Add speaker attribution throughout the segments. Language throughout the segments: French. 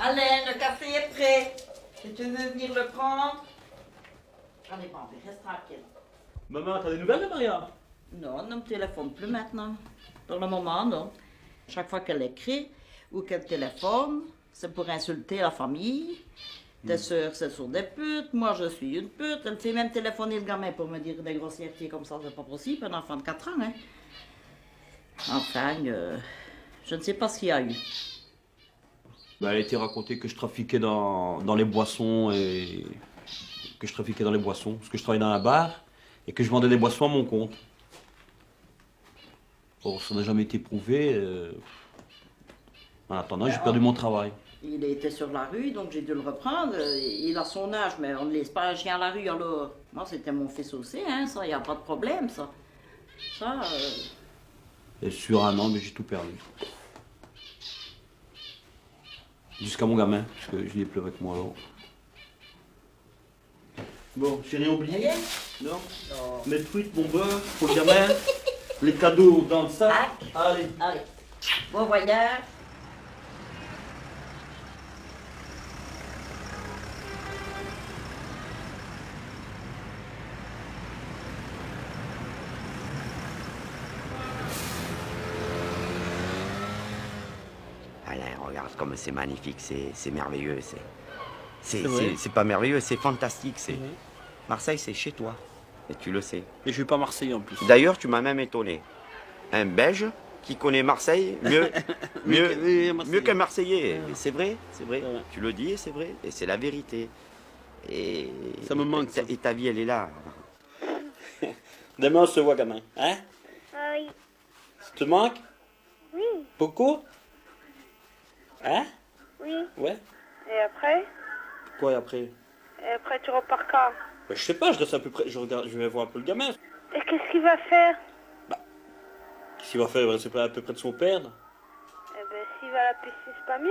Speaker 1: Alain, le café est prêt. Si tu veux venir le prendre. J'en ai pas envie, reste tranquille.
Speaker 2: Maman, t'as des nouvelles de Maria?
Speaker 1: Non, elle ne me téléphone plus maintenant. Pour le moment, non. Chaque fois qu'elle écrit ou qu'elle téléphone, c'est pour insulter la famille. Tes sœurs, ce sont des putes. Moi, je suis une pute. Elle fait même téléphoner le gamin pour me dire des grossièretés comme ça. C'est pas possible, un enfant de 4 ans, hein. Enfin, je ne sais pas ce qu'il y a eu.
Speaker 2: Bah, elle a été racontée que je trafiquais dans les boissons et... que je trafiquais dans les boissons, parce que je travaillais dans un bar et que je vendais des boissons à mon compte. Or, ça n'a jamais été prouvé. En attendant, j'ai perdu mon travail.
Speaker 1: Il était sur la rue, donc j'ai dû le reprendre. Il a son âge, mais on ne laisse pas un chien à la rue, alors... Moi, c'était mon fils aussi, hein, ça, il n'y a pas de problème, ça. Ça...
Speaker 2: Et sur un an, mais j'ai tout perdu. Jusqu'à mon gamin, parce que je l'ai plus avec moi alors. Bon, j'ai rien oublié? Non? Mes trucs, mon beurre, pour le gamin, les cadeaux dans le sac. Allez.
Speaker 1: Allez, bon voyage.
Speaker 3: Alain, regarde comme c'est magnifique, c'est merveilleux.
Speaker 2: vrai.
Speaker 3: C'est pas merveilleux, c'est fantastique. Marseille, c'est chez toi. Et tu le sais.
Speaker 2: Et je suis pas Marseillais en plus.
Speaker 3: D'ailleurs, tu m'as même étonné. Un Belge qui connaît Marseille mieux qu'un Marseillais. C'est vrai, c'est vrai.
Speaker 2: Ouais.
Speaker 3: Tu le dis et c'est vrai. Et c'est la vérité. Et
Speaker 2: Ça me manque, ça.
Speaker 3: Et ta vie, elle est là.
Speaker 2: Demain on se voit gamin, hein?
Speaker 4: Oui.
Speaker 2: Ça te manque?
Speaker 4: Oui.
Speaker 2: Beaucoup? Hein?
Speaker 4: Oui.
Speaker 2: Ouais?
Speaker 4: Et après?
Speaker 2: Quoi après?
Speaker 4: Et après, tu repars quand?
Speaker 2: Bah, je sais pas, je reste à peu près, je regarde, je vais voir un peu le gamin.
Speaker 4: Et qu'est-ce qu'il va faire?
Speaker 2: Qu'est-ce qu'il va faire? Il va rester à peu près de son père. Là.
Speaker 4: Eh ben, s'il va à la piscine, c'est pas mieux.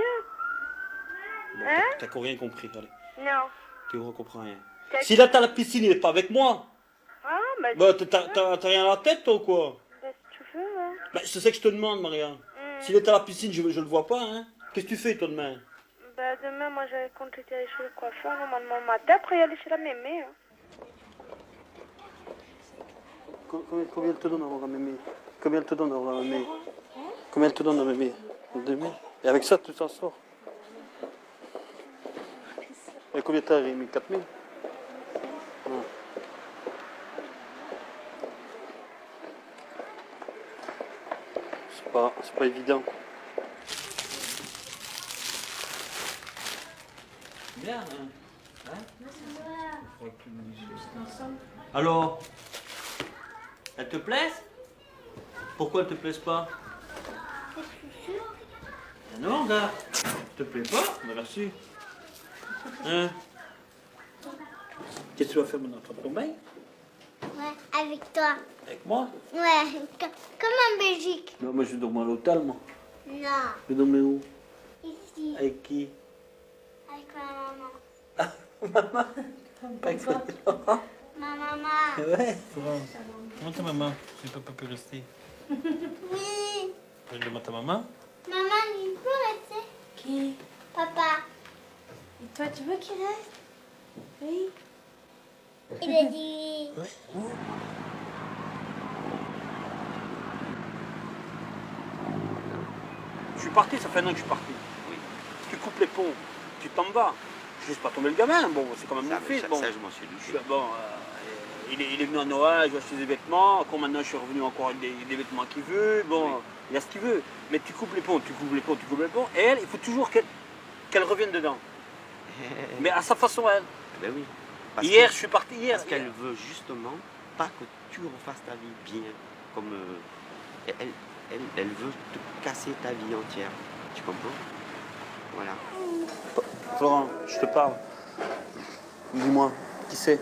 Speaker 2: Bon,
Speaker 4: Hein?
Speaker 2: t'as encore rien compris, allez.
Speaker 4: Non.
Speaker 2: Tu ne comprends rien.
Speaker 4: T'as-
Speaker 2: Si là t'as la piscine, il est pas avec moi.
Speaker 4: Ah, bah,
Speaker 2: Bah t'as rien à la tête toi ou quoi?
Speaker 4: bah, si tu veux, hein.
Speaker 2: Bah c'est ça que je te demande Maria. S'il est à la piscine, je le vois pas, hein. Qu'est-ce que tu fais toi demain?
Speaker 4: Bah, demain, moi, j'avais compté aller chez le coiffeur, normalement, le matin, après y aller chez la mémé, hein.
Speaker 2: Combien elle te donne avoir un mémé? Combien elle te donne avoir un mémé? Combien elle te donne un mémé? 2000. Et avec ça tu t'en sors? Et combien t'as Rémi? 4000? Non. C'est pas évident. Bien, hein? Alors, elles te plaisent? Pourquoi elles te plaisent pas? Ben non, gars. Te plaît pas? Ben merci. Hein? Qu'est-ce que tu vas faire maintenant? Tu vas tomber?
Speaker 5: Ouais, avec toi.
Speaker 2: Avec moi?
Speaker 5: Ouais, comme en Belgique.
Speaker 2: Non, moi je vais dormir à l'hôtel, moi.
Speaker 5: Non,
Speaker 2: Je vais dormir où?
Speaker 5: ici,
Speaker 2: Avec qui?
Speaker 5: avec ma maman.
Speaker 2: Maman? Avec toi?
Speaker 5: Ma maman.
Speaker 2: Ouais. Comment ta maman? Si papa peut rester.
Speaker 5: Oui.
Speaker 2: Je demande à ta maman?
Speaker 5: Maman, il peut rester.
Speaker 4: Qui?
Speaker 5: Papa.
Speaker 4: Et toi, tu veux qu'il reste? Oui.
Speaker 5: Il a dit oui.
Speaker 2: Je suis parti, ça fait un an que je suis parti. Oui. Tu coupes les ponts, tu t'en vas. Je laisse pas tomber le gamin, bon, c'est quand même mon fils. Bon.
Speaker 3: Ça, je m'en suis douché.
Speaker 2: Bon, il est venu à Noël, je vais acheter des vêtements. Encore maintenant, je suis revenu encore avec des vêtements qu'il veut. Bon,
Speaker 3: Oui.
Speaker 2: il a ce qu'il veut. Mais tu coupes les ponts, tu coupes les ponts, tu coupes les ponts. Et elle, il faut toujours qu'elle revienne dedans. Mais à sa façon, elle.
Speaker 3: Ben oui.
Speaker 2: Hier, je suis parti hier.
Speaker 3: Parce qu'elle veut justement pas que tu refasses ta vie bien. Comme elle veut te casser ta vie entière. Tu comprends? Voilà.
Speaker 2: Florent, je te parle. Dis-moi, qui c'est?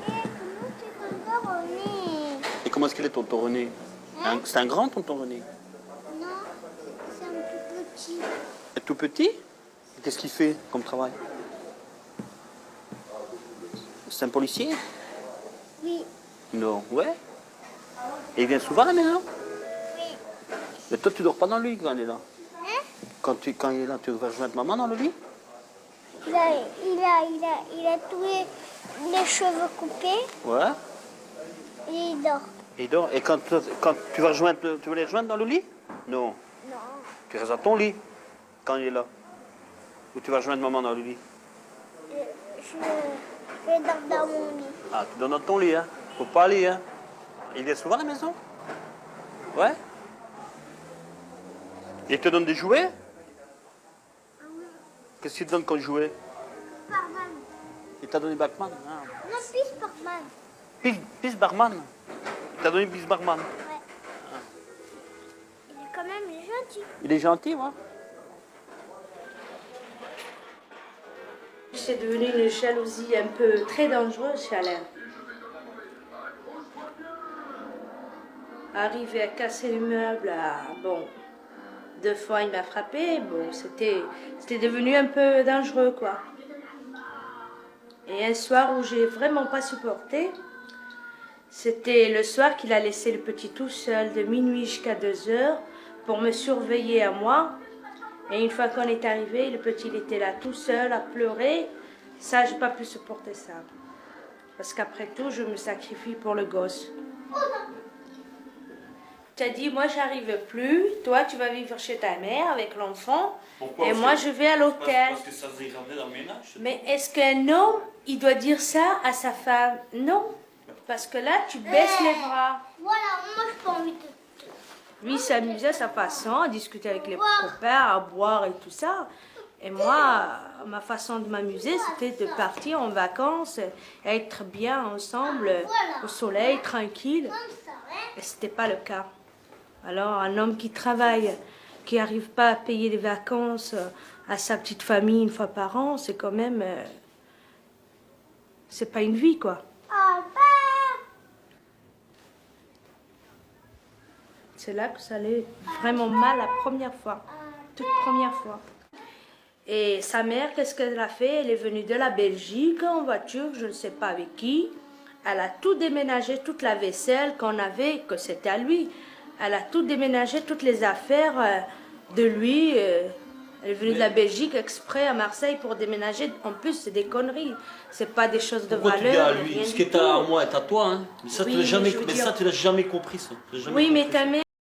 Speaker 5: Comment tu peux pas revenir?
Speaker 2: Et comment est-ce qu'il est tonton René? C'est un grand tonton René?
Speaker 5: Non, c'est un tout petit.
Speaker 2: Il est tout petit? Et qu'est-ce qu'il fait comme travail? C'est un policier?
Speaker 5: Oui,
Speaker 2: Non, ouais. Et il vient souvent à la maison?
Speaker 5: oui.
Speaker 2: Mais toi, tu dors pas dans lui quand il est là?
Speaker 5: Hein?
Speaker 2: Quand il est là, tu vas rejoindre maman dans le lit?
Speaker 5: Il a tous les cheveux coupés
Speaker 2: Ouais.
Speaker 5: et il dort.
Speaker 2: Et donc, et quand tu vas les rejoindre dans le lit? Non.
Speaker 5: Non.
Speaker 2: Tu restes à ton lit quand il est là. Ou tu vas rejoindre maman dans le lit?
Speaker 5: Je dors dans mon lit.
Speaker 2: Ah, tu dors dans ton lit, hein? Faut pas aller, hein? Il est souvent à la maison? Ouais? Il te donne des jouets? Qu'est-ce qu'il te donne comme jouet?
Speaker 5: Barman.
Speaker 2: Il t'a donné Batman? Ah.
Speaker 5: Non, plus Barman.
Speaker 2: Bis Barman? Il t'a donné Bis Barman?
Speaker 5: Ouais. Il est quand même gentil.
Speaker 2: Il est gentil, moi.
Speaker 6: C'est devenu une jalousie un peu très dangereuse chez Alain. Arrivé à casser les meubles, bon, 2 fois il m'a frappé, bon, c'était devenu un peu dangereux, quoi. Et un soir où j'ai vraiment pas supporté, c'était le soir qu'il a laissé le petit tout seul de minuit jusqu'à 2 heures pour me surveiller à moi. Et une fois qu'on est arrivé, le petit il était là tout seul à pleurer. Ça, j'ai pas pu supporter ça. Parce qu'après tout, je me sacrifie pour le gosse. Tu as dit, moi, j'arrive plus. Toi, tu vas vivre chez ta mère avec l'enfant. Et moi, je vais à l'hôtel.
Speaker 2: Parce que ça faisait ramener dans le ménage.
Speaker 6: Mais est-ce qu'un homme, il doit dire ça à sa femme? Non. Parce que là, tu baisses les bras.
Speaker 5: Voilà, moi, je pas envie de...
Speaker 6: Lui, il s'amusait à sa façon, à discuter avec les copains, à boire et tout ça. Et moi, ma façon de m'amuser, c'était de partir en vacances, être bien ensemble, au soleil, tranquille. Et ce n'était pas le cas. Alors, un homme qui travaille, qui n'arrive pas à payer les vacances à sa petite famille 1 fois par an, c'est quand même... c'est pas une vie, quoi. C'est là que ça allait vraiment mal la première fois, toute première fois. Et sa mère, qu'est-ce qu'elle a fait? Elle est venue de la Belgique en voiture, je ne sais pas avec qui. Elle a tout déménagé, toute la vaisselle qu'on avait, que c'était à lui. Elle a tout déménagé, toutes les affaires de lui. Elle est venue de la Belgique exprès à Marseille pour déménager. En plus, c'est des conneries. C'est pas des choses de
Speaker 2: Pourquoi
Speaker 6: valeur.
Speaker 2: tu dis à lui? Ce qui est à moi est à toi, hein? Mais ça,
Speaker 6: Oui,
Speaker 2: tu l'as jamais,
Speaker 6: je veux
Speaker 2: mais
Speaker 6: dire-
Speaker 2: ça, tu l'as jamais compris, ça. Tu l'as jamais
Speaker 6: Oui, mais
Speaker 2: compris.
Speaker 6: ta mère...